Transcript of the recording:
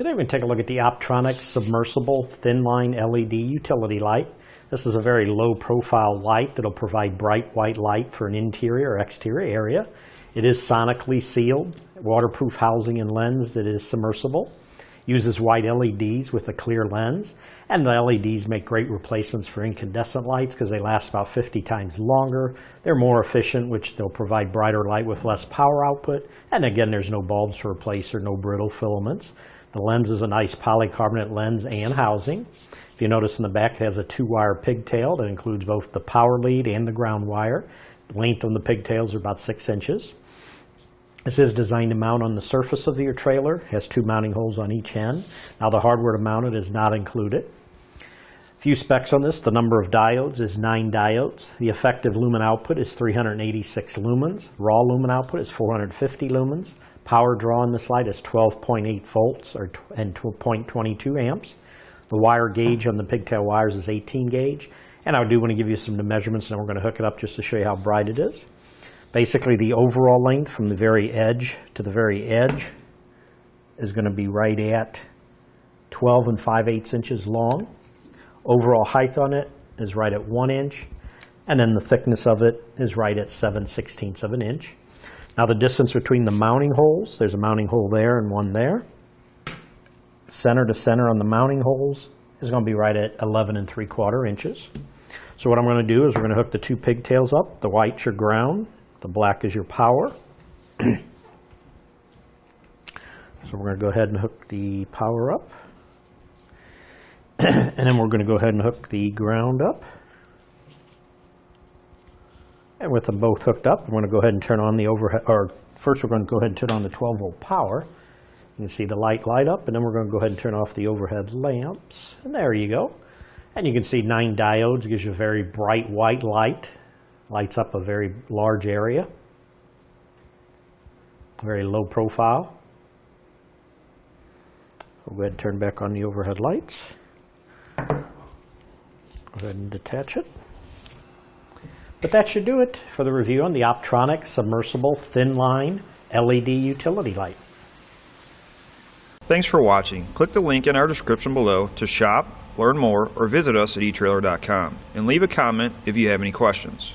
Today we're going to take a look at the Optronics Submersible Thinline LED utility light. This is a very low profile light that will provide bright white light for an interior or exterior area. It is sonically sealed, waterproof housing and lens that is submersible. Uses white LEDs with a clear lens, and the LEDs make great replacements for incandescent lights because they last about 50 times longer. They're more efficient, which they'll provide brighter light with less power output, and again there's no bulbs to replace or no brittle filaments. The lens is a nice polycarbonate lens and housing. If you notice in the back, it has a 2-wire pigtail that includes both the power lead and the ground wire. The length of the pigtails are about 6 inches. This is designed to mount on the surface of your trailer. It has 2 mounting holes on each end. Now the hardware to mount it is not included. A few specs on this. The number of diodes is 9 diodes. The effective lumen output is 386 lumens. Raw lumen output is 450 lumens. Power draw on this light is 12.8 volts and 0.22 amps. The wire gauge on the pigtail wires is 18 gauge. And I do want to give you some measurements, and then we're going to hook it up just to show you how bright it is. Basically, the overall length from the very edge to the very edge is going to be right at 12 5/8 inches long. Overall height on it is right at 1 inch, and then the thickness of it is right at 7/16 of an inch. Now the distance between the mounting holes, there's a mounting hole there and one there. Center to center on the mounting holes is going to be right at 11 3/4 inches. So what I'm going to do is we're going to hook the 2 pigtails up. The white's your ground. The black is your power. So we're going to go ahead and hook the power up. And then we're going to go ahead and hook the ground up. And with them both hooked up, I'm going to go ahead and turn on the overhead, or first we're going to go ahead and turn on the 12-volt power. You can see the light up, and then we're going to go ahead and turn off the overhead lamps. And there you go. And you can see 9 diodes, gives you a very bright white light. Lights up a very large area, very low profile. We'll go ahead and turn back on the overhead lights. Go ahead and detach it. But that should do it for the review on the Optronics Submersible Thinline LED utility light. Thanks for watching. Click the link in our description below to shop, learn more, or visit us at etrailer.com and leave a comment if you have any questions.